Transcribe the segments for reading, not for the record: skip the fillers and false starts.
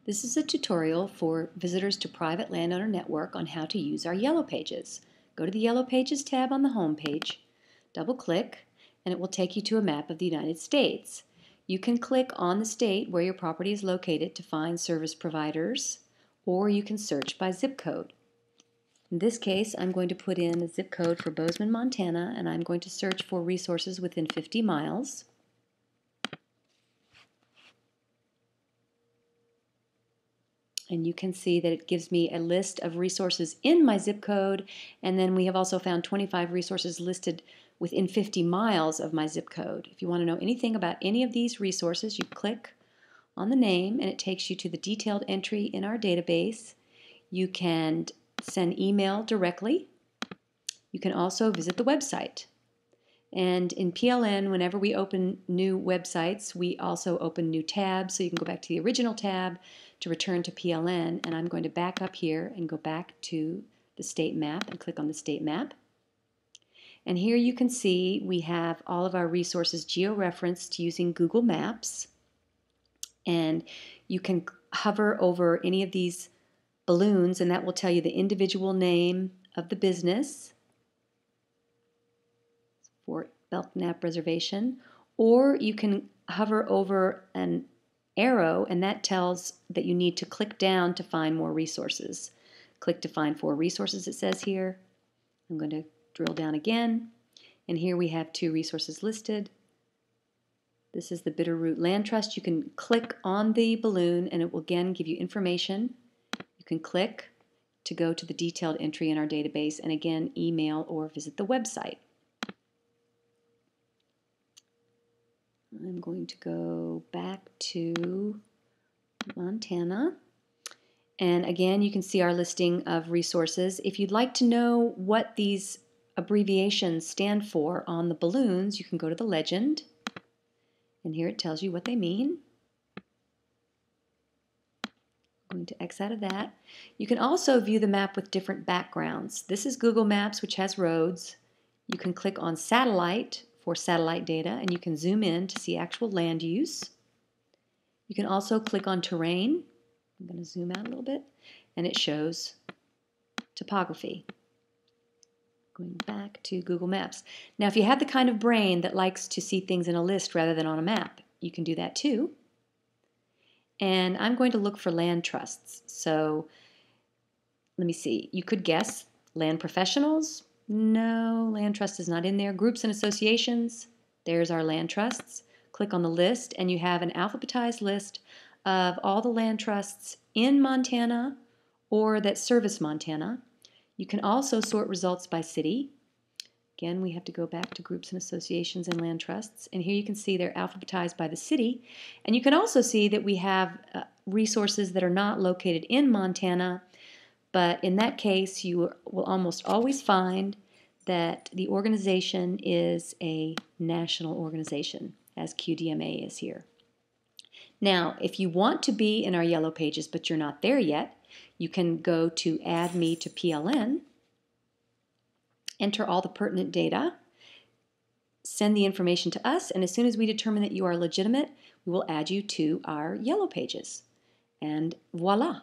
This is a tutorial for visitors to Private Landowner Network on how to use our Yellow Pages. Go to the Yellow Pages tab on the home page, double-click, and it will take you to a map of the United States. You can click on the state where your property is located to find service providers, or you can search by zip code. In this case, I'm going to put in the zip code for Bozeman, Montana, and I'm going to search for resources within 50 miles. And you can see that it gives me a list of resources in my zip code, and then we have also found 25 resources listed within 50 miles of my zip code. If you want to know anything about any of these resources, you click on the name and it takes you to the detailed entry in our database. You can send email directly. You can also visit the website. And in PLN, whenever we open new websites, we also open new tabs. So you can go back to the original tab to return to PLN. And I'm going to back up here and go back to the state map and click on the state map. And here you can see we have all of our resources georeferenced using Google Maps. And you can hover over any of these balloons and that will tell you the individual name of the business. Fort Belknap Reservation, or you can hover over an arrow and that tells that you need to click down to find more resources. Click to find 4 resources, it says here. I'm going to drill down again, and here we have 2 resources listed. This is the Bitterroot Land Trust. You can click on the balloon and it will again give you information. You can click to go to the detailed entry in our database and again email or visit the website. I'm going to go back to Montana. And again, you can see our listing of resources. If you'd like to know what these abbreviations stand for on the balloons, you can go to the legend. And here it tells you what they mean. I'm going to X out of that. You can also view the map with different backgrounds. This is Google Maps, which has roads. You can click on satellite for satellite data, and you can zoom in to see actual land use. You can also click on terrain. I'm going to zoom out a little bit, and it shows topography. Going back to Google Maps. Now, if you have the kind of brain that likes to see things in a list rather than on a map, you can do that too. And I'm going to look for land trusts. So let me see. You could guess land professionals. No, land trust is not in there. Groups and associations, there's our land trusts. Click on the list and you have an alphabetized list of all the land trusts in Montana or that service Montana. You can also sort results by city. Again, we have to go back to groups and associations and land trusts. And here you can see they're alphabetized by the city. And you can also see that we have resources that are not located in Montana. But in that case, you will almost always find that the organization is a national organization, as QDMA is here. Now, if you want to be in our Yellow Pages, but you're not there yet, you can go to Add Me to PLN, enter all the pertinent data, send the information to us, and as soon as we determine that you are legitimate, we will add you to our Yellow Pages. And voila,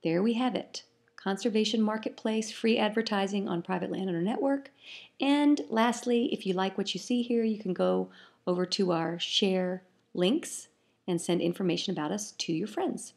there we have it. Conservation Marketplace, free advertising on Private Landowner Network. And lastly, if you like what you see here, you can go over to our share links and send information about us to your friends.